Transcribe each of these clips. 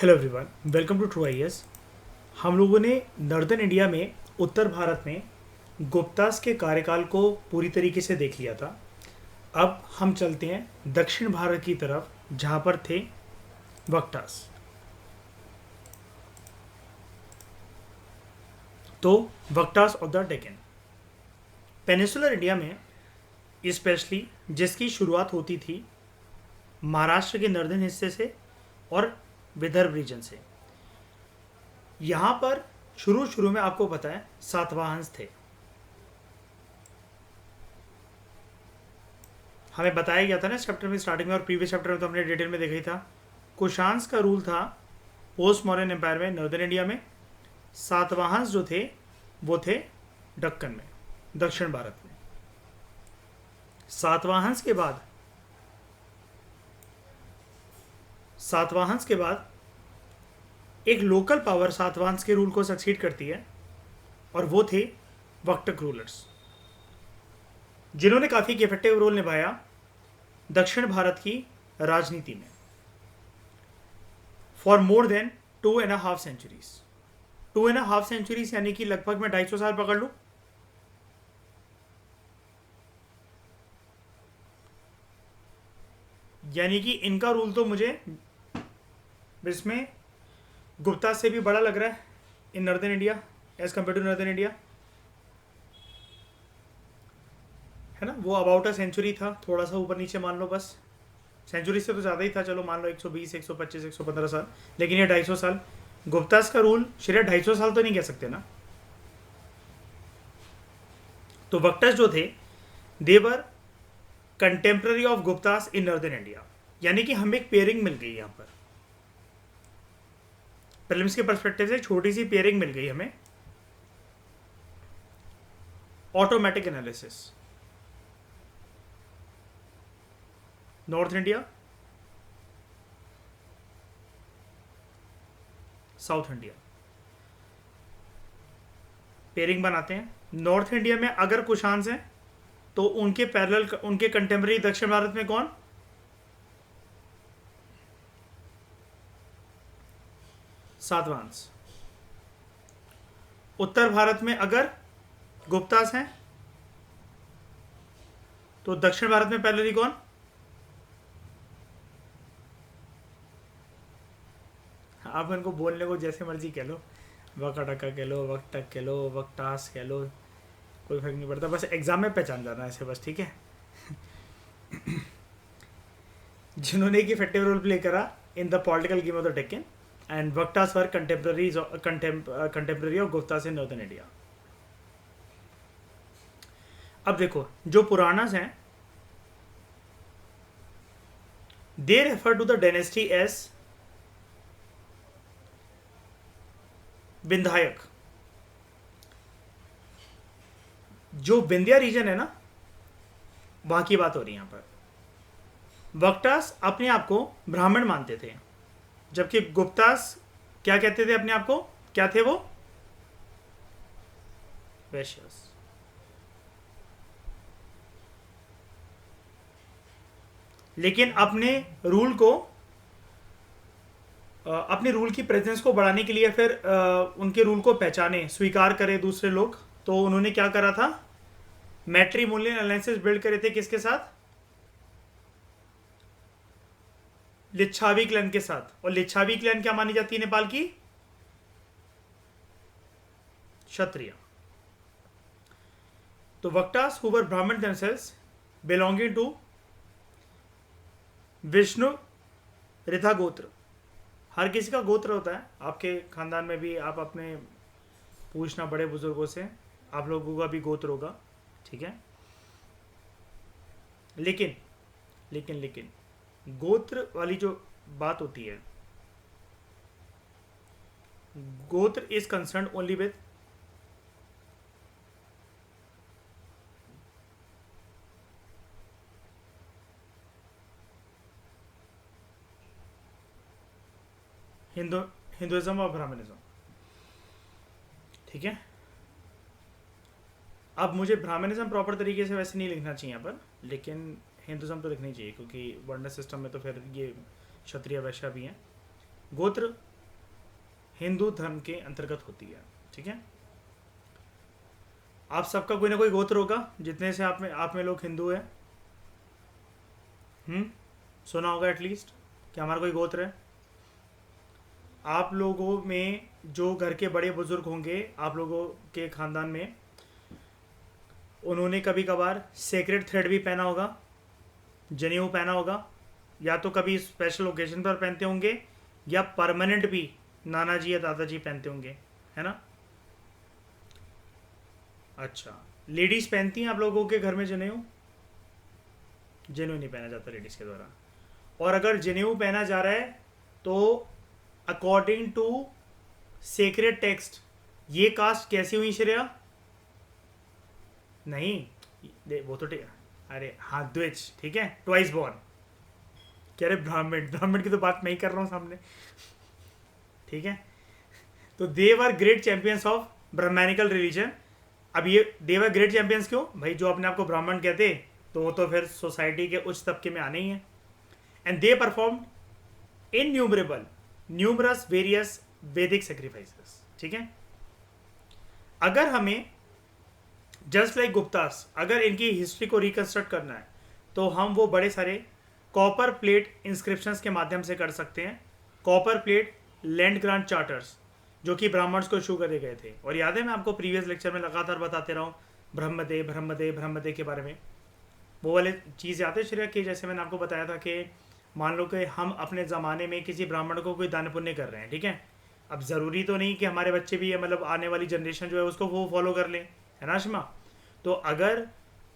Hello everyone, welcome to true IAS. हम लोगों ने नॉर्दर्न इंडिया में उत्तर भारत में गुप्तास के कार्यकाल को पूरी तरीके से देख लिया था। अब हम चलते हैं दक्षिण भारत की तरफ जहाँ पर थे वक्तास। तो Vakatas of the Deccan peninsular India में स्पेशली जिसकी शुरुआत होती थी महाराष्ट्र के नॉर्दर्न हिस्से से और विदर्भ रीजन से। यहाँ पर शुरू में आपको पता है सातवाहन थे। हमें बताया गया था ना इस चैप्टर में स्टार्टिंग में, और प्रीवियस चैप्टर में तो हमने डिटेल में देखा ही था। कुशांस का रूल था पोस्ट मॉडर्न एम्पायर में नॉर्दर्न इंडिया में। सातवाहन जो थे वो थे दक्कन में, दक्षिण भारत में। सातवाहन के बाद एक लोकल पावर सातवाहन के रूल को सक्सीड करती है, और वो थे वक्टक रूलर्स, जिन्होंने काफ़ी इफेक्टिव रोल निभाया दक्षिण भारत की राजनीति में for more than 2.5 centuries. 2.5 centuries यानी कि लगभग मैं 250 साल पकड़ लूँ। यानी कि इनका रूल तो मुझे इसमें गुप्ता से भी बड़ा लग रहा है in northern India as compare to northern India, है ना। वो अबाउट अ सेंचुरी था, थोड़ा सा ऊपर नीचे मान लो, बस सेंचुरी से तो ज़्यादा ही था। चलो मान लो 120, 125, 115 साल, लेकिन ये 250 साल। गुप्तास का रूल शायद 250 साल तो नहीं कह सकते ना। तो वक्तास जो थे they were contemporary of Guptas in northern India, यानी कि हमें एक पेयरिंग मिल गई यहाँ पर। प्रीलिम्स के पर्सपेक्टिव से छोटी सी पेयरिंग मिल गई हमें। Automatic analysis, north India, south India, pairing बनाते हैं। नॉर्थ इंडिया में अगर कुशांस हैं तो उनके पैरेलल, उनके कंटेम्प्रेरी दक्षिण भारत में कौन? सातवाहंस। उत्तर भारत में अगर गुप्तास हैं तो दक्षिण भारत में पैरेलली कौन? आप इनको बोलने को जैसे मर्जी कह लो, वक्टक कह लो, वक्टक कह लो, वक्तास कह लो, कोई फर्क नहीं पड़ता। बस एग्जाम में पहचान जाना है ऐसे, बस, ठीक है। जिन्होंने एक इफेक्टिव रोल प्ले करा in the political game of the Deccan, and Vaktas were contemporary of Guptas in Northern India. अब देखो जो पुराणास हैं they refer to the dynasty as विंध्यायक। जो विंध्या रीजन है ना, वहां की बात हो रही है यहाँ पर। वक्तास अपने आप को ब्राह्मण मानते थे, जबकि गुप्तास क्या कहते थे अपने आप को? क्या थे वो? वैश्यस। लेकिन अपने रूल की प्रेजेंस को बढ़ाने के लिए, फिर उनके रूल को पहचाने, स्वीकार करे दूसरे लोग, तो उन्होंने क्या करा था? मैट्रिमोनियल अलायंसेस बिल्ड करे थे। किसके साथ? लिच्छावी क्लैन के साथ। और लिच्छावी क्लैन क्या मानी जाती है नेपाल की? क्षत्रिय। तो वक्तास हु वर ब्राह्मण themselves belonging to विष्णु रिथा गोत्र। हर किसी का गोत्र होता है, आपके खानदान में भी आप अपने पूछना बड़े बुजुर्गों से, आप लोगों का भी गोत्र होगा, ठीक है। लेकिन लेकिन लेकिन गोत्र वाली जो बात होती है, गोत्र is concern only with Hinduism और ब्राह्मणिज्म, ठीक है। अब मुझे ब्राह्मणिज्म प्रॉपर तरीके से वैसे नहीं लिखना चाहिए यहाँ पर, लेकिन हिंदुज़म तो लिखना ही चाहिए, क्योंकि वर्ण सिस्टम में तो फिर ये क्षत्रिय वैश्य भी हैं। गोत्र हिंदू धर्म के अंतर्गत होती है। ठीक है, आप सबका कोई ना कोई गोत्र होगा, जितने से आप में लोग हिंदू हैं। सुना होगा एटलीस्ट कि हमारा कोई गोत्र है। आप लोगों में जो घर के बड़े बुजुर्ग होंगे आप लोगों के खानदान में, उन्होंने कभी कभार सेक्रेट थ्रेड भी पहना होगा, जनेऊ पहना होगा, या तो कभी स्पेशल ओकेजन पर पहनते होंगे या परमानेंट भी नाना जी या दादाजी पहनते होंगे, है ना। अच्छा, लेडीज पहनती हैं आप लोगों के घर में जनेऊ? जनेऊ नहीं पहना जाता लेडीज के द्वारा। और अगर जनेऊ पहना जा रहा है तो अकॉर्डिंग टू सेक्रेट टेक्स्ट ये कास्ट कैसी हुई श्रेया? नहीं, वो तो ठीक, अरे हाँ द्विज, ठीक है, ट्वाइस बॉर्न। कह रहे ब्राह्मण, ब्राह्मण की तो बात नहीं कर रहा हूँ सामने, ठीक है। तो they were great champions of Brahmanical religion. अब ये दे वर ग्रेट चैंपियंस क्यों भाई? जो अपने आप को ब्राह्मण कहते तो वो तो फिर सोसाइटी के उच्च तबके में आने ही है। And they perform innumerable numerous various Vedic sacrifices. ठीक है, अगर हमें जस्ट लाइक गुप्तास अगर इनकी हिस्ट्री को रिकंस्ट्रक्ट करना है तो हम वो बड़े सारे कॉपर प्लेट इंस्क्रिप्शंस के माध्यम से कर सकते हैं। Copper plate land grant charters जो कि ब्राह्मण्स को इशू करे गए थे। और याद है मैं आपको प्रीवियस लेक्चर में लगातार बताते रहा हूँ ब्रह्मदे के बारे में। वो वाले चीज़ याद है श्रेया कि जैसे मैंने आपको बताया था कि मान लो कि हम अपने ज़माने में किसी ब्राह्मण को कोई दान पुण्य कर रहे हैं, ठीक है। अब ज़रूरी तो नहीं कि हमारे बच्चे भी मतलब आने वाली जनरेशन जो है उसको वो फॉलो कर लें, है ना शिमा। तो अगर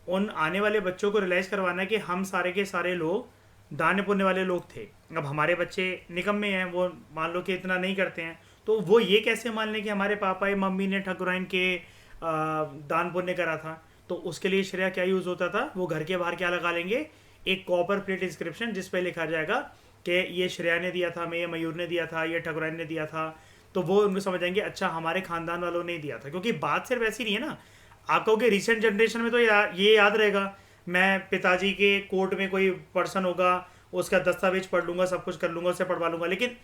उन आने वाले बच्चों को रियलाइज़ करवाना है कि हम सारे के सारे लोग दान पुण्य वाले लोग थे, अब हमारे बच्चे निकम्मे हैं, वो मान लो कि इतना नहीं करते हैं, तो वो ये कैसे मान लें कि हमारे पापा या मम्मी ने ठकुराइन के दान पुण्य करा था। तो उसके लिए श्रेया क्या यूज़ होता था, वो घर के बाहर क्या लगा लेंगे, एक कॉपर प्लेट इंस्क्रिप्शन जिस पे लिखा जाएगा कि ये श्रेया ने दिया था, मैं, ये मयूर ने दिया था, ये ठकुराइन ने दिया था। तो वो उनको समझ आएंगे अच्छा हमारे खानदान वालों ने दिया था। क्योंकि बात सिर्फ ऐसी नहीं है ना, आप कहोगे रिसेंट जनरेशन में तो ये याद रहेगा, मैं पिताजी के कोर्ट में कोई पर्सन होगा, उसका दस्तावेज पढ़ लूंगा, सब कुछ कर लूंगा, उसे पढ़वा लूंगा। लेकिन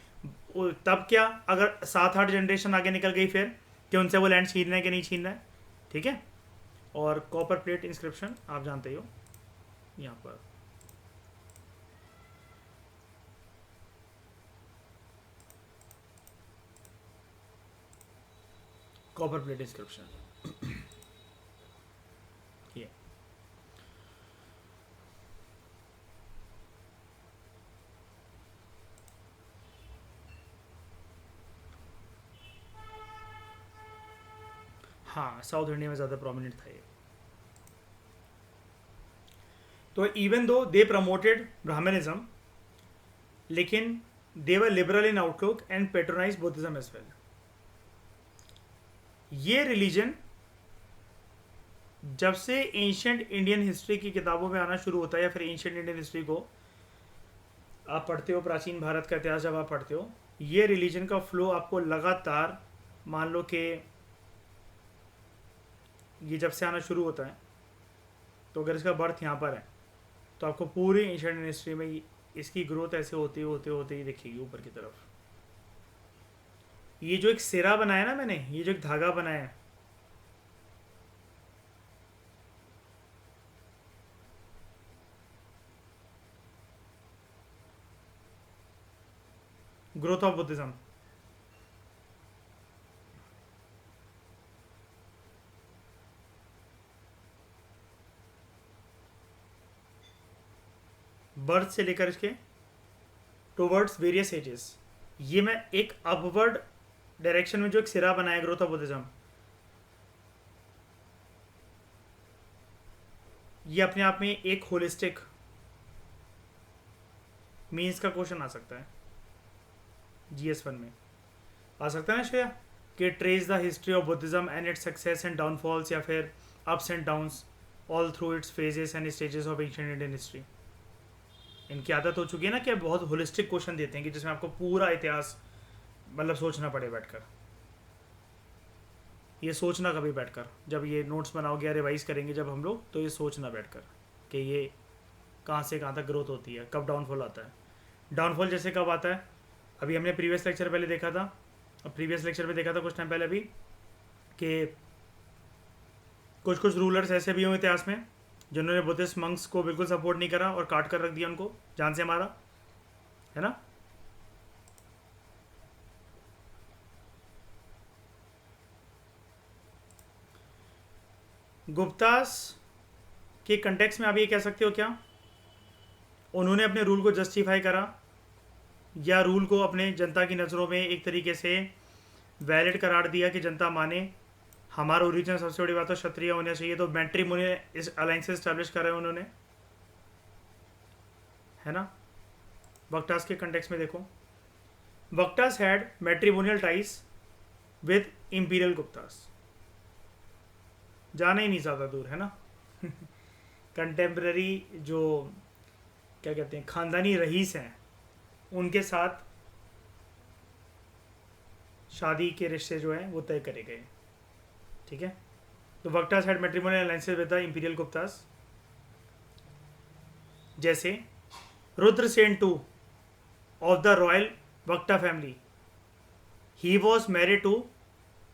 तब क्या अगर 7-8 जनरेशन आगे निकल गई फिर कि उनसे वो लैंड छीनना है कि नहीं छीनना है, ठीक है। और कॉपर प्लेट इंस्क्रिप्शन आप जानते ही हो, यहाँ पर कॉपर प्लेट इंस्क्रिप्शन ये हाँ साउथ इंडिया में ज़्यादा प्रोमिनेंट था ये। तो इवन दो दे प्रमोटेड ब्राह्मणिज्म, लेकिन they were liberal in outlook and patronize Buddhism as well. ये रिलीजन जब से एंशियंट इंडियन हिस्ट्री की किताबों में आना शुरू होता है, या फिर एंशियंट इंडियन हिस्ट्री को आप पढ़ते हो, प्राचीन भारत का इतिहास जब आप पढ़ते हो, ये रिलीजन का फ्लो आपको लगातार, मान लो कि ये जब से आना शुरू होता है, तो अगर इसका बर्थ यहाँ पर है तो आपको पूरी एंशियंट इंडियन हिस्ट्री में इसकी ग्रोथ ऐसे होते होते होते ही दिखेगी ऊपर की तरफ। ये जो एक सिरा बनाया ना मैंने, ये जो एक धागा बनाया है, ग्रोथ ऑफ बुद्धिज्म, बर्थ से लेकर इसके टुवर्ड्स वेरियस एजेस, ये मैं एक अपवर्ड डायरेक्शन में जो एक सिरा बनाया ग्रोथ ऑफ बुद्धिज्म, ये अपने आप में एक होलिस्टिक मीन्स का क्वेश्चन आ सकता है GS1 में, आ सकता है ना श्रेया, कि trace the history of Buddhism and its success and downfalls, या फिर ups and downs all through it's phases and stages of ancient Indian history. इनकी आदत हो चुकी है ना कि बहुत होलिस्टिक क्वेश्चन देते हैं कि जिसमें आपको पूरा इतिहास मतलब सोचना पड़े बैठकर। ये सोचना कभी बैठकर, जब ये नोट्स बनाओगे या रिवाइज करेंगे जब हम लोग, तो ये सोचना बैठकर कि ये कहाँ से कहाँ तक ग्रोथ होती है, कब डाउनफॉल आता है। डाउनफॉल जैसे कब आता है, अभी हमने प्रीवियस लेक्चर पहले देखा था अब प्रीवियस लेक्चर में देखा था कुछ टाइम पहले अभी कि कुछ कुछ रूलर्स ऐसे भी हुए इतिहास में जिन्होंने बुद्धिस्ट मंक्स को बिल्कुल सपोर्ट नहीं करा और काट कर रख दिया उनको, जान से मारा, है ना। गुप्तास के कंटेक्स्ट में आप ये कह सकते हो क्या उन्होंने अपने रूल को जस्टिफाई करा या रूल को अपने जनता की नज़रों में एक तरीके से वैलिड करार दिया कि जनता माने हमारा ओरिजिन सबसे बड़ी बात तो क्षत्रिय होना चाहिए, तो मैट्रिमोनियल इस अलायंस स्टैब्लिश कर रहे हैं उन्होंने, है ना। वक्टास के कंटेक्स्ट में देखो, Vakatas had matrimonial ties with imperial Guptas, जाना ही नहीं ज़्यादा दूर, है ना। कंटेम्प्रेरी जो क्या कहते हैं खानदानी रईस हैं उनके साथ शादी के रिश्ते जो हैं वो तय करे गए, ठीक है। तो Vakatas had matrimonial alliances with the imperial Guptas, जैसे Rudrasena two of the royal Vakata family, he was married to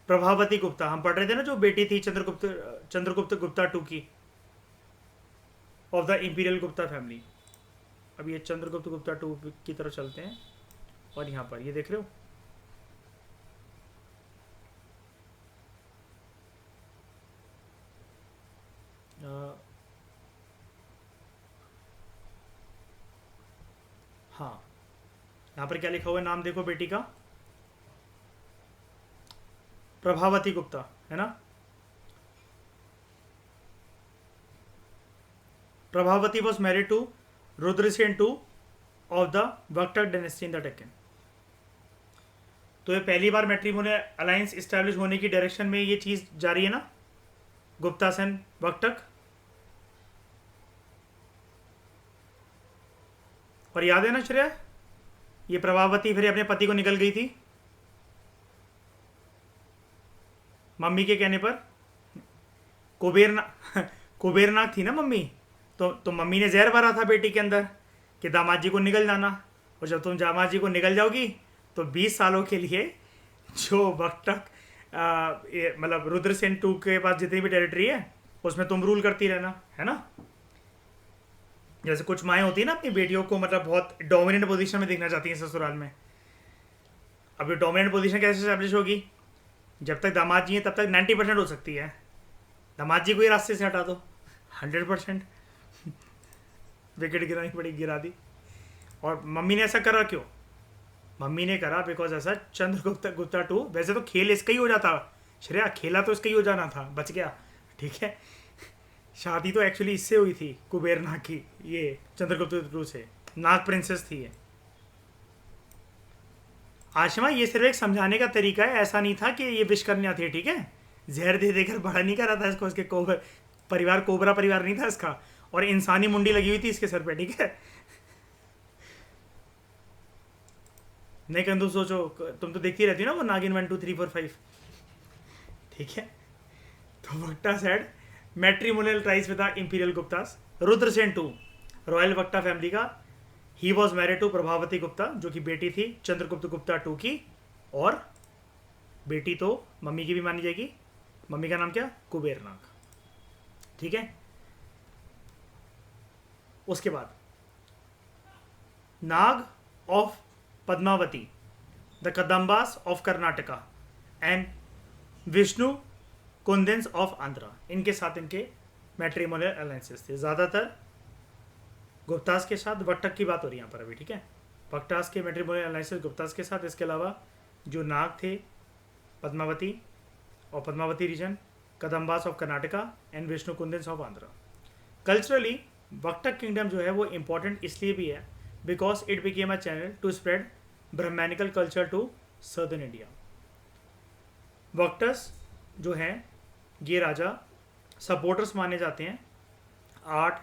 Prabhavati Gupta, हम पढ़ रहे थे ना जो बेटी थी चंद्रगुप्त गुप्ता टू की, of the imperial Gupta family. अब ये चंद्रगुप्त गुप्ता टू की तरफ चलते हैं और यहाँ पर ये देख रहे हो, हाँ यहाँ पर क्या लिखा हुआ है, नाम देखो बेटी का, प्रभावती गुप्ता, है ना। Prabhavati was married to Rudrasena two of the Vakataka dynasty in the Deccan. तो ये पहली बार मैट्रिमोनियल अलायंस इस्टेब्लिश होने की डायरेक्शन में ये चीज़ जारी है ना, गुप्ता सेन वक्टक। और याद है ना श्रेया, ये प्रभावती फिर अपने पति को निकल गई थी मम्मी के कहने पर, कुबेरनाग थी ना मम्मी, तो मम्मी ने जहर भरा था बेटी के अंदर कि दामाद जी को निकल जाना, और जब तुम दामाद जी को निकल जाओगी तो 20 सालों के लिए जो वक्तक मतलब रुद्रसेन टू के पास जितनी भी टेरिटरी है उसमें तुम रूल करती रहना, है ना। जैसे कुछ माएँ होती है ना अपनी बेटियों को मतलब बहुत डोमिनेंट पोजीशन में देखना चाहती हैं ससुराल में। अब ये डोमिनेंट पोजीशन कैसे स्टैब्लिश होगी, जब तक दामाद जी हैं तब तक 90% हो सकती है, दामाद जी को ही रास्ते से हटा दो 100% विकेट गिरानी पड़ी, गिरा दी। और मम्मी ने ऐसा करा क्यों, मम्मी ने करा बिकॉज ऐसा चंद्रगुप्त गुप्ता टू, वैसे तो खेल इसका ही हो जाता श्रेया, खेला तो इसका ही हो जाना था, बच गया, ठीक है। शादी तो एक्चुअली इससे हुई थी कुबेरनाग की, ये चंद्रगुप्त टू से, नाग प्रिंसेस थी ये। आशिमा ये सिर्फ एक समझाने का तरीका है, ऐसा नहीं था कि ये विश्वकन्या थी, ठीक है। जहर दे देकर बड़ा नहीं करा था इसको, इसके परिवार कोबरा परिवार नहीं था इसका, और इंसानी मुंडी लगी हुई थी इसके सर पे, ठीक है। नहीं कंदू सोचो, तुम तो देखती रहती हो ना वो नागिन 1 2 3 4 5, ठीक है। तो Vakata had matrimonial ties with the imperial Guptas, Rudrasena two royal Vakata family का, he was married to Prabhavati Gupta जो कि बेटी थी चंद्रगुप्त गुप्ता टू की, और बेटी तो मम्मी की भी मानी जाएगी, मम्मी का नाम क्या, कुबेरनाग, ठीक है। उसके बाद Naga of Padmavati, the Kadambas of Karnataka and Vishnukundins of Andhra, इनके साथ इनके मैट्रिमोनियल अलायंसेस थे, ज़्यादातर गुप्तास के साथ। वक्टक की बात हो रही है यहाँ पर अभी, ठीक है। वक्टास के मैट्रिमोनियल अलायंसेस गुप्तास के साथ, इसके अलावा जो नाग थे पद्मावती और Padmavati region, Kadambas of Karnataka and Vishnukundins of Andhra. Culturally Vakataka kingdom जो है वो इम्पॉर्टेंट इसलिए भी है because it became a channel to spread Brahmanical culture to southern India. Vakatas जो हैं ये राजा सपोर्टर्स माने जाते हैं आर्ट,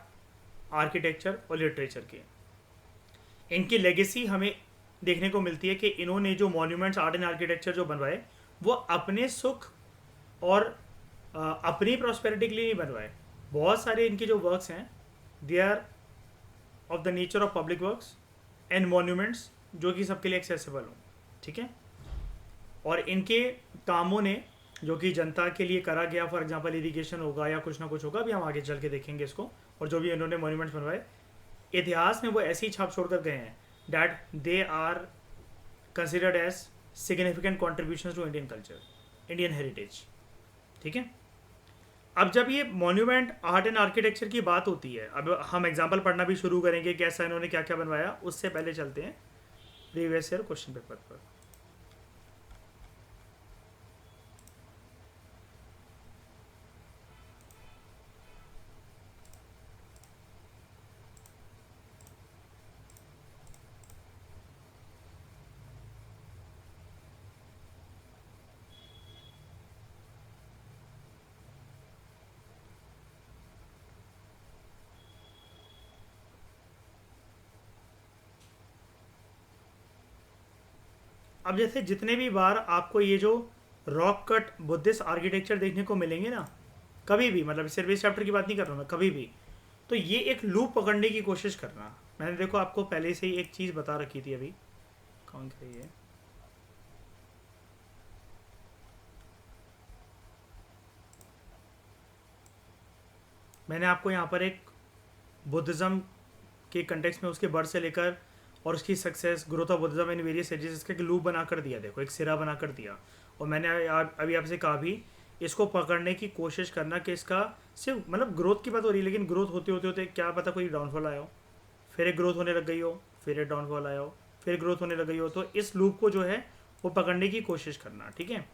आर्किटेक्चर और लिटरेचर के। इनकी लेगेसी हमें देखने को मिलती है कि इन्होंने जो मॉन्यूमेंट्स, आर्ट एंड आर्किटेक्चर जो बनवाए वो अपने सुख और अपनी प्रॉस्पेरिटी के लिए नहीं बनवाए। बहुत सारे इनके जो वर्क्स हैं they are of the nature of public works and monuments जो कि सबके लिए एक्सेसिबल हों, ठीक है। और इनके कामों ने जो कि जनता के लिए करा गया, फॉर एग्जांपल इरिगेशन होगा या कुछ ना कुछ होगा, अभी हम आगे चल के देखेंगे इसको, और जो भी इन्होंने मॉन्यूमेंट्स बनवाए इतिहास में वो ऐसी छाप छोड़ कर गए हैं that they are considered as significant contribution to Indian culture, Indian heritage. ठीक है, अब जब ये मॉन्यूमेंट आर्ट एंड आर्किटेक्चर की बात होती है, अब हम एग्जाम्पल पढ़ना भी शुरू करेंगे कैसा इन्होंने क्या क्या बनवाया, उससे पहले चलते हैं प्रीवियस ईयर क्वेश्चन पेपर पर। अब जैसे जितने भी बार आपको ये जो रॉक कट बुद्धिस्ट आर्किटेक्चर देखने को मिलेंगे ना, कभी भी, मतलब सिर्फ इस चैप्टर की बात नहीं कर रहा हूँ मैं, कभी भी, तो ये एक लूप पकड़ने की कोशिश करना। मैंने देखो आपको पहले से ही एक चीज़ बता रखी थी, अभी कौन सी है, मैंने आपको यहाँ पर एक बुद्धिज़्म के कंटेक्स्ट में उसके बर्थ से लेकर और उसकी success, growth of Buddhism in various ages, इसका एक लूप बना कर दिया, देखो एक सिरा बना कर दिया। और मैंने अभी आपसे कहा भी, इसको पकड़ने की कोशिश करना कि इसका सिर्फ मतलब ग्रोथ की बात हो रही है, लेकिन ग्रोथ होते होते होते क्या पता कोई डाउनफॉल आया हो, फिर एक ग्रोथ होने लग गई हो, फिर एक डाउनफॉल आया हो, फिर ग्रोथ होने लग गई हो। तो इस लूप को जो है वो पकड़ने की कोशिश करना। ठीक है,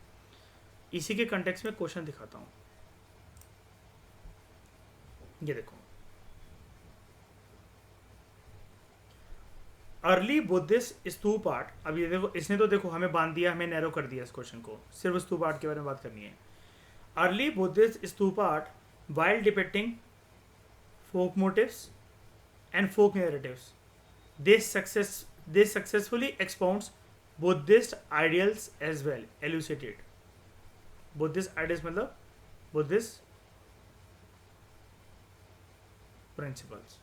इसी के कंटेक्स्ट में क्वेश्चन दिखाता हूँ, ये देखो, अर्ली बुद्धिस्ट स्तूप आर्ट। अब ये देखो, इसने तो देखो हमें बांध दिया, हमें नैरो कर दिया इस क्वेश्चन को, सिर्फ स्तूप आर्ट के बारे में बात करनी है। Early Buddhist stupa art while depicting folk motifs and folk narratives, they successfully expounds Buddhist ideals as well, elucidate Buddhist ideals मतलब Buddhist principles।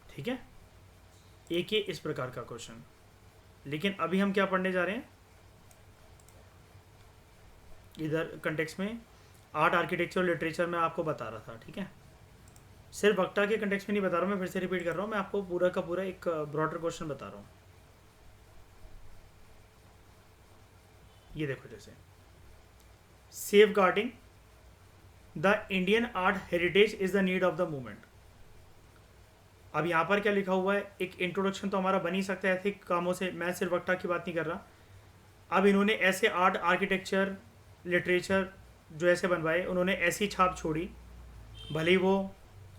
ठीक है, एक ही इस प्रकार का क्वेश्चन। लेकिन अभी हम क्या पढ़ने जा रहे हैं, इधर कंटेक्स्ट में आर्ट आर्किटेक्चर लिटरेचर में आपको बता रहा था। ठीक है, सिर्फ वक्ता के कंटेक्स्ट में नहीं बता रहा हूँ मैं, फिर से रिपीट कर रहा हूँ, मैं आपको पूरा का पूरा एक ब्रॉडर क्वेश्चन बता रहा हूँ। ये देखो, जैसे safeguarding the Indian art heritage is the need of the movement. अब यहाँ पर क्या लिखा हुआ है, एक इंट्रोडक्शन तो हमारा बन ही सकता है ऐसे कामों से, मैं सिर्फ वक्ता की बात नहीं कर रहा। अब इन्होंने ऐसे आर्ट आर्किटेक्चर लिटरेचर जो ऐसे बनवाए, उन्होंने ऐसी छाप छोड़ी, भले ही वो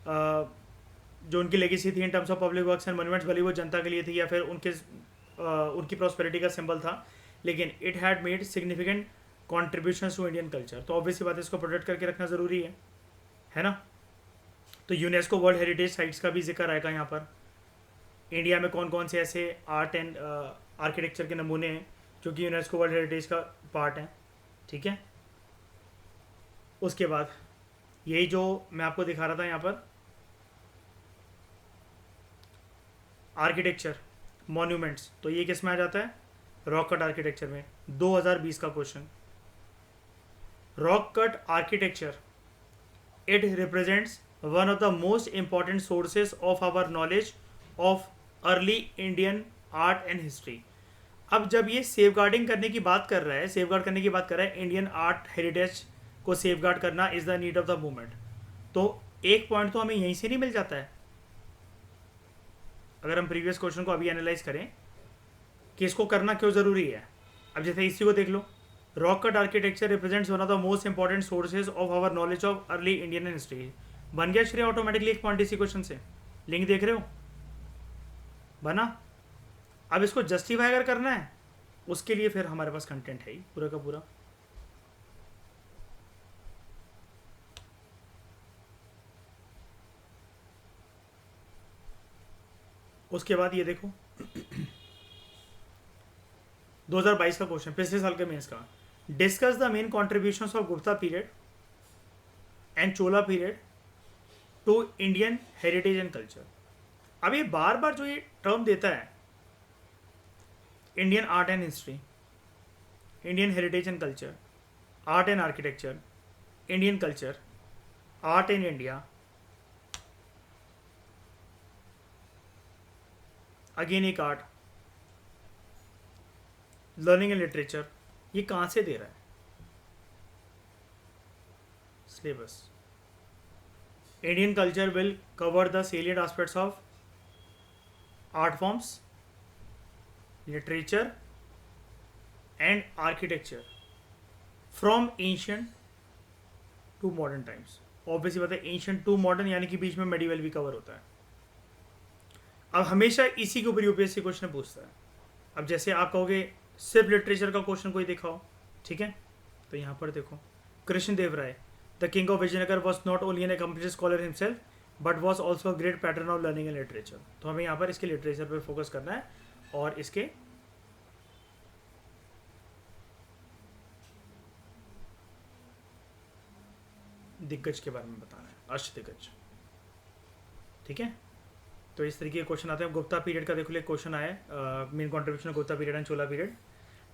जो उनकी लेगेसी थी in terms of public works and monuments, भले वो जनता के लिए थी या फिर उनकी प्रॉस्पेरिटी का सिंबल था, लेकिन it had made significant contributions to Indian culture. तो ऑब्वियसली बात है, इसको प्रोटेक्ट करके रखना ज़रूरी है ना। तो यूनेस्को वर्ल्ड हेरिटेज साइट्स का भी जिक्र आएगा यहाँ पर। इंडिया में कौन कौन से ऐसे आर्ट एंड आर्किटेक्चर के नमूने हैं जो कि यूनेस्को वर्ल्ड हेरिटेज का पार्ट हैं। ठीक है, उसके बाद यही जो मैं आपको दिखा रहा था यहाँ पर, आर्किटेक्चर मॉन्यूमेंट्स, तो ये किस में आ जाता है, रॉक कट आर्किटेक्चर में। 2020 का question, rock cut architecture, it represents one of the most important sources of our knowledge of early Indian art and history. अब जब ये सेफ गार्डिंग करने की बात कर रहा है, सेफ गार्ड करने की बात कर रहा है, इंडियन आर्ट हेरिटेज को सेफ गार्ड करना is the need of the movement, तो एक पॉइंट तो हमें यहीं से नहीं मिल जाता है। अगर हम प्रीवियस क्वेश्चन को अभी एनालाइज करें कि इसको करना क्यों ज़रूरी है, अब जैसे इसी को देख लो, rock cut architecture represents one of the most important sources of our knowledge of early Indian history. बन गया श्रेय ऑटोमेटिकली एक पॉइंट इसी क्वेश्चन से, लिंक देख रहे हो, बना। अब इसको जस्टिफाई अगर करना है, उसके लिए फिर हमारे पास कंटेंट है ही पूरा का पूरा। उसके बाद ये देखो 2022 का क्वेश्चन, पिछले साल के मेंस का, discuss the main contributions of Gupta period and Chola period to Indian heritage and culture. अब ये बार बार जो ये टर्म देता है Indian art and history, Indian heritage and culture, art and architecture, Indian culture, art in India, again एक art, learning and literature. ये कहाँ से दे रहा है syllabus? Indian culture will cover the salient aspects of art forms, literature and architecture from ancient to modern times. Obviously बात है, ancient to modern यानी कि बीच में मेडिवल भी कवर होता है। अब हमेशा इसी के ऊपर यूपीएससी क्वेश्चन पूछता है। अब जैसे आप कहोगे सिर्फ लिटरेचर का क्वेश्चन कोई दिखाओ, ठीक है, तो यहाँ पर देखो, Krishna Deva Raya, the king of Vijayanagara was not only an accomplished scholar himself but was also a great patron of learning and literature. तो हमें यहाँ पर इसके लिटरेचर पर फोकस करना है और इसके दिग्गज के बारे में बताना है, अष्ट दिग्गज, ठीक है। तो इस तरीके के क्वेश्चन आते हैं। गुप्ता पीरियड का देखो, एक क्वेश्चन आया है, main contribution Gupta period and Chola period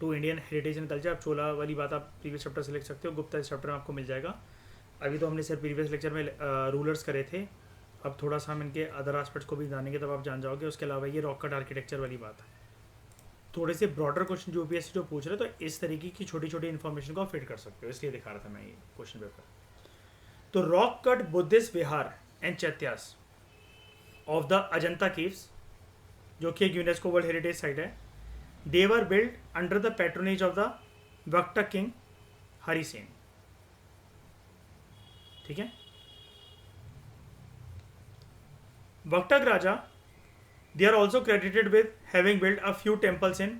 to Indian heritage and culture. अब चोला वाली बात आप प्रीवियस चैप्टर से लिख सकते हो, गुप्ता इस चैप्टर में आपको मिल जाएगा। अभी तो हमने सिर्फ प्रीवियस लेक्चर में रूलर्स करे थे, अब थोड़ा सा हम इनके अदर एस्पेक्ट्स को भी जानेंगे, तब आप जान जाओगे। उसके अलावा ये रॉक कट आर्किटेक्चर वाली बात है। थोड़े से ब्रॉडर क्वेश्चन जो यूपीएससी जो पूछ रहे, तो इस तरीके की छोटी छोटी इन्फॉर्मेशन को आप फिट कर सकते हो, इसलिए दिखा रहा था मैं ये क्वेश्चन पेपर। तो rock cut Buddhist vihara and chaityas of the Ajanta caves, जो कि एक यूनेस्को वर्ल्ड हेरिटेज साइट है, they were build under the patronage of the Vakataka king Harisena, ठीक है। वक्टक राजा, they are also credited with having built a few temples in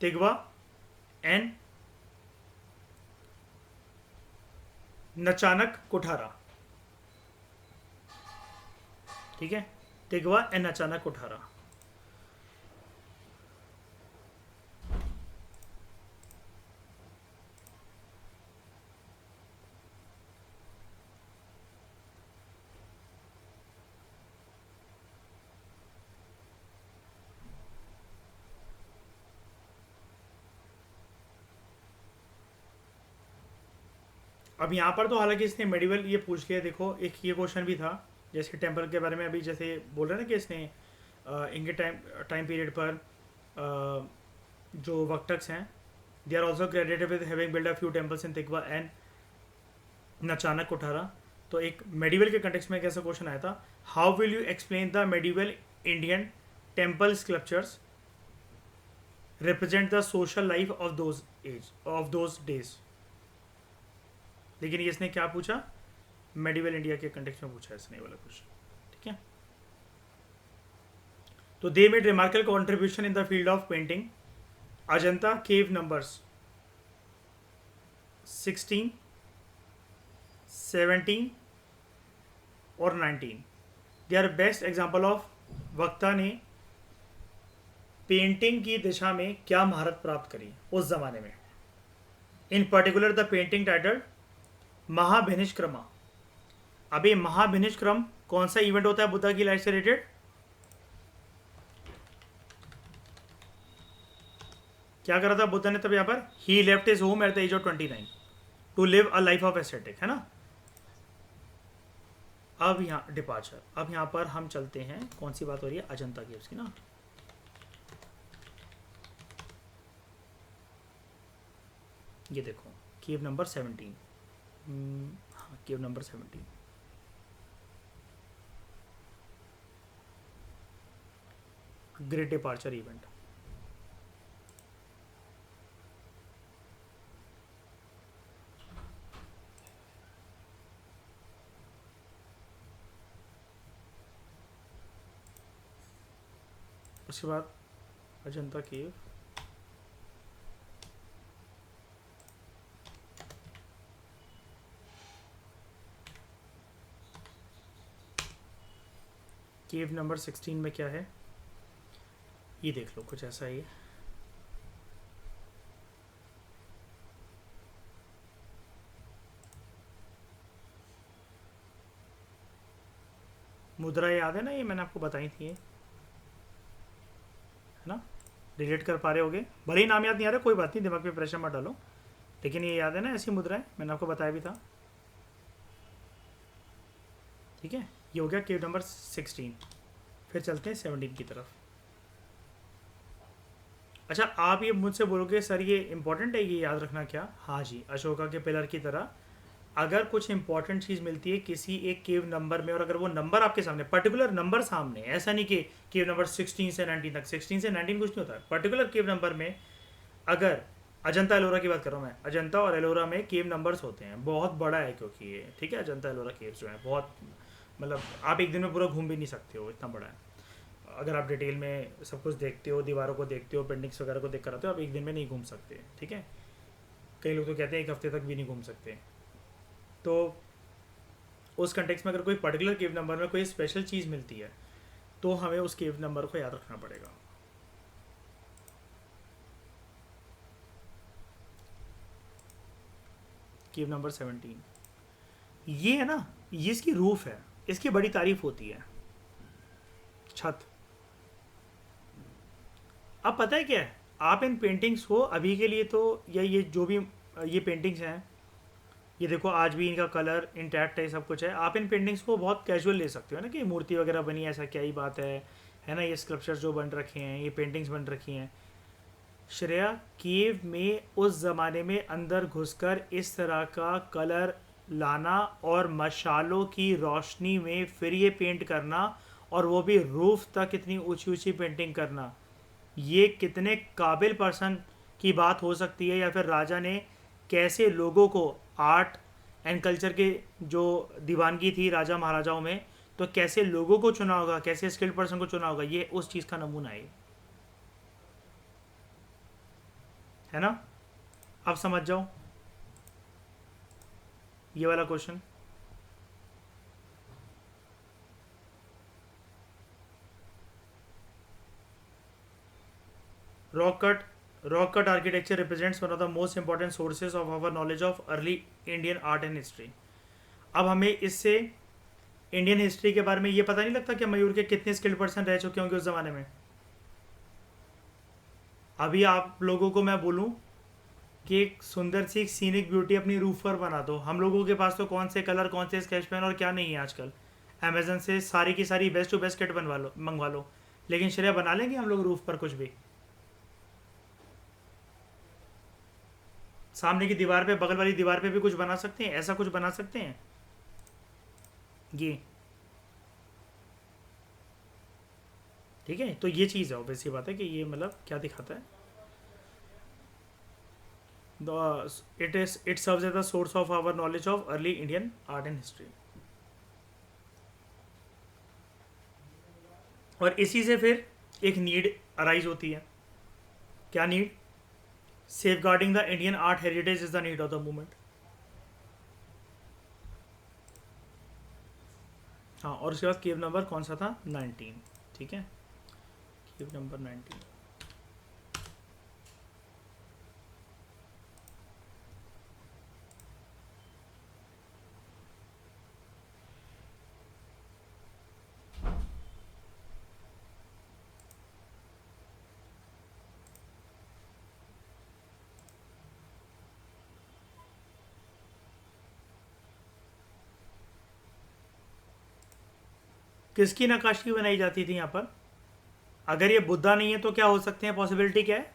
Tigwa and नचानक Kuthara, ठीक है, Tigawa and Nachna Kuthara. अब यहाँ पर तो हालांकि इसने मेडिवल ये पूछ लिया। देखो एक ये क्वेश्चन भी था जैसे टेम्पल के बारे में, अभी जैसे बोल रहे हैं ना कि इसने इनके टाइम पीरियड पर जो वक्टक्स हैं, they are also credited with having build a few temples in Tigawa and Nachna Kuthara. तो एक मेडिवल के कंटेक्स्ट में कैसा क्वेश्चन आया था, how will you explain the medieval Indian temple sculptures represent the social life of those days. लेकिन ये इसने क्या पूछा, मेडिवल इंडिया के कंटेक्स्ट में पूछा इसने वाला क्वेश्चन, ठीक है। तो they made remarkable contribution in the field of painting. Ajanta cave numbers 16, 17 और 19 they are best example of वक्ता ने पेंटिंग की दिशा में क्या महारत प्राप्त करी उस जमाने में। In particular the painting titled Mahabhinishkramana. अभी महाभिनिष्क्रम कौन सा इवेंट होता है बुद्धा की लाइफ से रिलेटेड? क्या करा था बुद्धा ने तब यहाँ पर? He left his home at the age of 29 to live a life of ascetic, है ना। अब यहाँ डिपार्चर, अब यहाँ पर हम चलते हैं, कौन सी बात हो रही है, अजंता केव्स की ना। ये देखो केव नंबर 17, हाँ केव नंबर 17, ग्रेट डिपार्चर इवेंट। उसके बाद अजंता केव, केव नंबर 16 में क्या है ये देख लो, कुछ ऐसा ही है। मुद्रा याद है ना, ये मैंने आपको बताई थी, है ना। रिलेट कर पा रहे होगे। भले ही नाम याद नहीं आ रहा, कोई बात नहीं, दिमाग पे प्रेशर मत डालो, लेकिन ये याद है ना, ऐसी मुद्रा है, मैंने आपको बताया भी था। ठीक है, ये हो गया केव नंबर 16। फिर चलते हैं 17 की तरफ। अच्छा, आप ये मुझसे बोलोगे सर ये इंपॉर्टेंट है, ये याद रखना क्या? हाँ जी, अशोका के पिलर की तरह अगर कुछ इंपॉर्टेंट चीज़ मिलती है किसी एक केव नंबर में, और अगर वो नंबर आपके सामने, पर्टिकुलर नंबर सामने, ऐसा नहीं कि केव नंबर 16 से 19 तक, 16 से 19 कुछ नहीं होता है, पर्टिकुलर केव नंबर में अगर, अजंता एलोरा की बात कर रहा हूँ मैं, अजंता और एलोरा में केव नंबर्स होते हैं, बहुत बड़ा है क्योंकि ये, ठीक है, अजंता एलोरा केव्स जो है बहुत, मतलब आप एक दिन में पूरा घूम भी नहीं सकते हो, इतना बड़ा है। अगर आप डिटेल में सब कुछ देखते हो, दीवारों को देखते हो, पेंटिंग्स वगैरह को देख कर आते हो, आप एक दिन में नहीं घूम सकते, ठीक है। कई लोग तो कहते हैं एक हफ्ते तक भी नहीं घूम सकते। तो उस कंटेक्स में अगर कोई पर्टिकुलर केव नंबर में कोई स्पेशल चीज़ मिलती है तो हमें उस केव नंबर को याद रखना पड़ेगा। केव नंबर 17 ये है ना, ये इसकी रूफ है, इसकी बड़ी तारीफ होती है, छत। अब पता है क्या है, आप इन पेंटिंग्स को अभी के लिए तो, या ये जो भी ये पेंटिंग्स हैं, ये देखो आज भी इनका कलर इंटैक्ट है, सब कुछ है, आप इन पेंटिंग्स को बहुत कैजुअल ले सकते हो ना, कि मूर्ति वगैरह बनी है, ऐसा क्या ही बात है ना। ये स्कल्पचर्स जो बन रखे हैं, ये पेंटिंग्स बन रखी हैं, श्रेया केव में उस ज़माने में अंदर घुसकर इस तरह का कलर लाना और मशालों की रोशनी में फिर ये पेंट करना, और वो भी रूफ तक इतनी ऊंची ऊंची पेंटिंग करना, ये कितने काबिल पर्सन की बात हो सकती है, या फिर राजा ने कैसे लोगों को, आर्ट एंड कल्चर के जो दीवानगी थी राजा महाराजाओं में, तो कैसे लोगों को चुना होगा, कैसे स्किल्ड पर्सन को चुना होगा, ये उस चीज़ का नमूना है ना। अब समझ जाओ ये वाला question. Rock cut, rock cut architecture represents one of the most important sources of our knowledge of early Indian art and history. अब हमें इससे इंडियन हिस्ट्री के बारे में ये पता नहीं लगता कि मयूर के कितने स्किल्ड पर्सन रह चुके होंगे उस ज़माने में। अभी आप लोगों को मैं बोलूँ कि एक सुंदर सी एक सीनिक ब्यूटी अपनी रूफ पर बना दो, हम लोगों के पास तो कौन से कलर, कौन से स्केच पेन और क्या नहीं है आजकल, अमेजन से सारी की सारी बेस्ट टू बेस्ट किट बनवा लो, मंगवा लो, लेकिन श्रेया बना लेंगे हम लोग रूफ पर कुछ भी? सामने की दीवार पे, बगल वाली दीवार पे भी कुछ बना सकते हैं, ऐसा कुछ बना सकते हैं ये, ठीक है। तो ये चीज़ है, ऑब्वियसली बात है कि ये मतलब क्या दिखाता है, it serves as the source of our knowledge of early Indian art and history. और इसी से फिर एक नीड अराइज होती है, क्या need? Safeguarding the Indian art heritage is the need of the movement. हाँ, और उसके बाद केव नंबर कौन सा था? 19, ठीक है, केव नंबर 19। किसकी नक्काशी बनाई जाती थी यहाँ पर? अगर ये बुद्धा नहीं है तो क्या हो सकते हैं, पॉसिबिलिटी क्या है?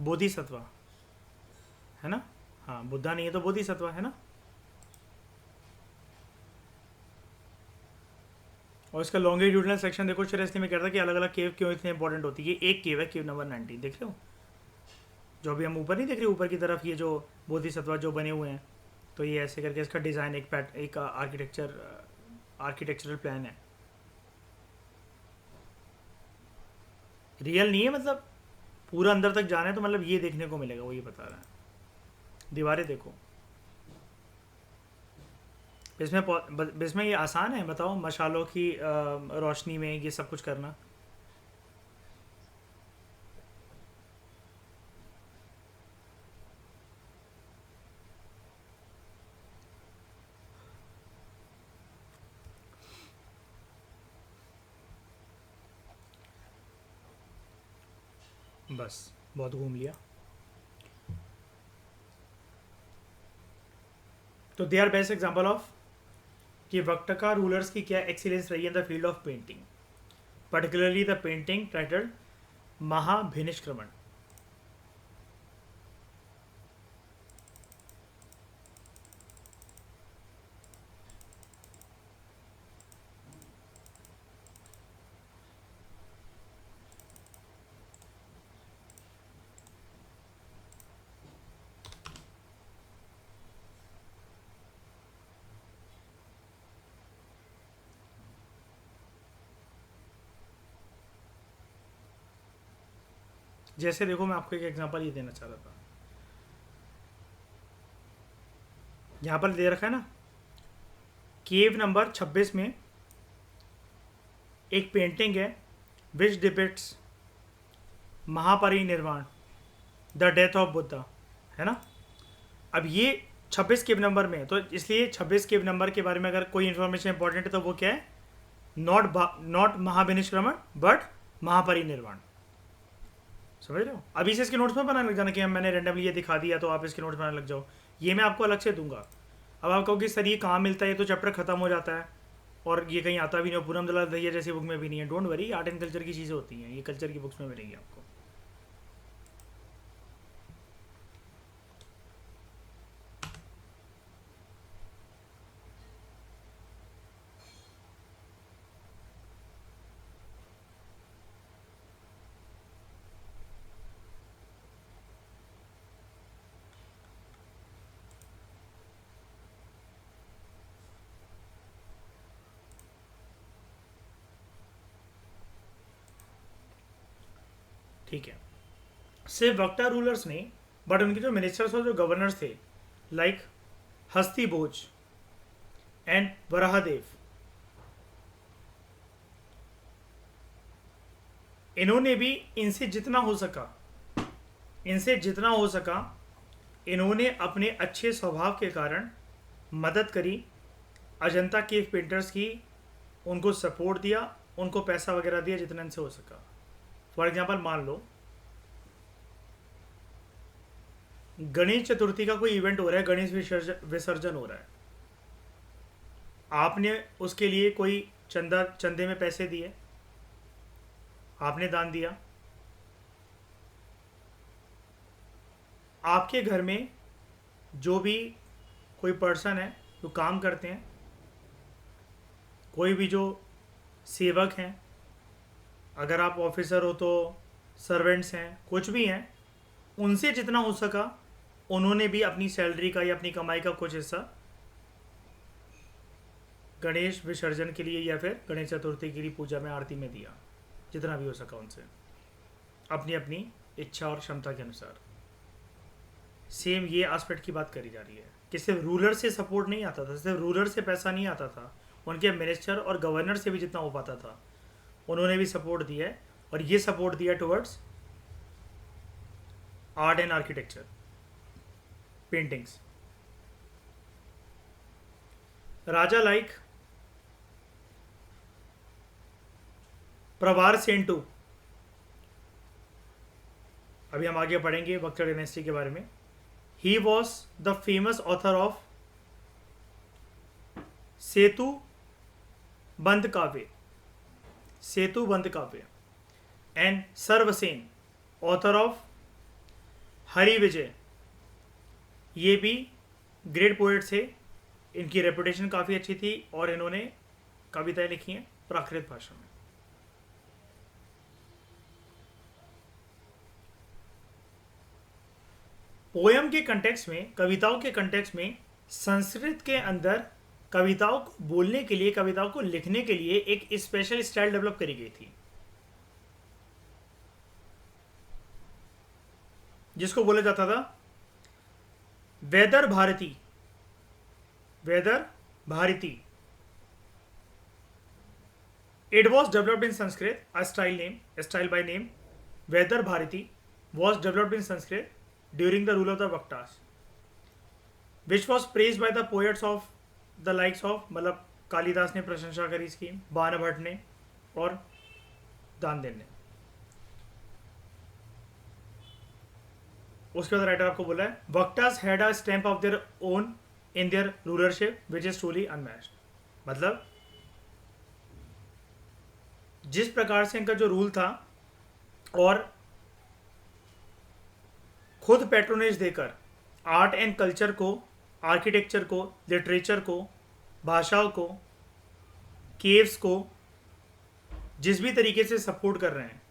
बोधिसत्वा, है ना। हाँ, बुद्धा नहीं है तो बोधिसत्वा है ना। और इसका लॉन्गिट्यूडनल सेक्शन देखो, श्रेष्ठी में कहता है कि अलग अलग केव क्यों इतने इंपॉर्टेंट होती है। ये एक केव है, केव नंबर 19, देख रहे हो? जो अभी हम ऊपर नहीं देख रहे, ऊपर की तरफ ये जो बोधिसत्वा जो बने हुए हैं, तो ये ऐसे करके इसका डिज़ाइन एक आर्किटेक्चरल प्लान है, रियल नहीं है, मतलब पूरा अंदर तक जाना है तो मतलब ये देखने को मिलेगा, वो ये बता रहा है। दीवारें देखो, इसमें ये आसान है, बताओ, मशालों की रोशनी में ये सब कुछ करना। बस बहुत घूम लिया। तो they are best example of कि वक्टका रूलर्स की क्या एक्सीलेंस रही in the field of painting, particularly the painting titled Mahabhinishkraman. जैसे देखो मैं आपको एक एग्जांपल ये देना चाह रहा था, यहाँ पर दे रखा है ना, केव नंबर 26 में एक पेंटिंग है which depicts Mahaparinirvana, the death of Buddha, है ना। अब ये 26 केव नंबर में, तो इसलिए 26 केव नंबर के बारे में अगर कोई इन्फॉर्मेशन इंपॉर्टेंट है तो वो क्या है, नॉट महाभिनिष्क्रमण बट महापरिनिर्वाण। समझ रहे हो। अभी से इसके नोट्स में बनाने लग जाना कि मैंने रैंडमली ये दिखा दिया तो आप इसके नोट्स बनाने लग जाओ, ये मैं आपको अलग से दूंगा। अब आप कहोगे सर ये कहाँ मिलता है, ये तो चैप्टर खत्म हो जाता है और ये कहीं आता भी नहीं, पूनम दलाल दहिया जैसी बुक में भी नहीं है। Don't worry, art and culture की चीज़ें होती हैं, ये कल्चर की बुक्स में मिलेंगी आपको। ठीक है, सिर्फ वक्ता रूलर्स नहीं बट उनके जो मिनिस्टर्स और जो गवर्नर्स थे लाइक हस्ती भोज एंड वराहदेव, इन्होंने भी इनसे जितना हो सका इन्होंने अपने अच्छे स्वभाव के कारण मदद करी अजंता केव पेंटर्स की, उनको सपोर्ट दिया, उनको पैसा वगैरह दिया जितना इनसे हो सका। फॉर एग्जाम्पल मान लो गणेश चतुर्थी का कोई इवेंट हो रहा है, गणेश विसर्जन हो रहा है, आपने उसके लिए कोई चंदे में पैसे दिए, आपने दान दिया, आपके घर में जो भी कोई पर्सन है जो काम करते हैं, कोई भी जो सेवक हैं, अगर आप ऑफिसर हो तो सर्वेंट्स हैं, कुछ भी हैं, उनसे जितना हो सका उन्होंने भी अपनी सैलरी का या अपनी कमाई का कुछ हिस्सा गणेश विसर्जन के लिए या फिर गणेश चतुर्थी के लिए पूजा में आरती में दिया, जितना भी हो सका उनसे, अपनी अपनी इच्छा और क्षमता के अनुसार। सेम ये एस्पेक्ट की बात करी जा रही है कि सिर्फ रूलर से सपोर्ट नहीं आता था, सिर्फ रूलर से पैसा नहीं आता था, उनके मिनिस्टर और गवर्नर से भी जितना हो पाता था उन्होंने भी सपोर्ट दिया है, और ये सपोर्ट दिया towards art and architecture, paintings. राजा लाइक प्रवार सेंटू, अभी हम आगे पढ़ेंगे वक्ता डायनेस्टी के बारे में। He was the famous author of Setubandha Kavya and Sarvasena author of Hari Vijay, ये भी ग्रेट पोएट थे, इनकी रेपुटेशन काफ़ी अच्छी थी और इन्होंने कविताएं लिखी हैं प्राकृत भाषा में। पोयम के कंटेक्स्ट में, कविताओं के कंटेक्स्ट में, संस्कृत के अंदर कविताओं को बोलने के लिए, कविताओं को लिखने के लिए एक स्पेशल स्टाइल डेवलप करी गई थी जिसको बोला जाता था वेदर भारती। It was developed in Sanskrit, a style by name Vedar Bharati was developed in Sanskrit during the rule of the Vaktas, which was praised by the poets of the likes of, मतलब कालिदास ने प्रशंसा करी इसकी, बाण भट्ट ने और दानदेन ने। उसके बाद राइटर आपको बोला है Vakatas had a stamp of their own in their rulership which is truly unmatched. मतलब जिस प्रकार से इनका जो रूल था और खुद पैट्रोनेज देकर आर्ट एंड कल्चर को, आर्किटेक्चर को, लिटरेचर को, भाषाओं को, केव्स को जिस भी तरीके से सपोर्ट कर रहे हैं,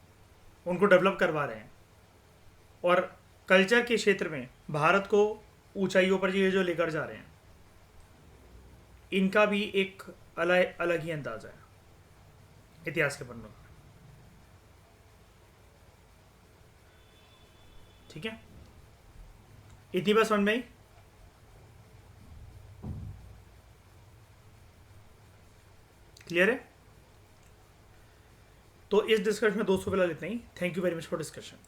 उनको डेवलप करवा रहे हैं और कल्चर के क्षेत्र में भारत को ऊंचाइयों पर ये जो लेकर जा रहे हैं, इनका भी एक अलग अलग ही अंदाजा है इतिहास के पन्नों का। ठीक है, इतनी बात समझ में आई? क्लियर है? तो इस डिस्कशन में दोस्तों फिलहाल इतना ही। Thank you very much for discussion.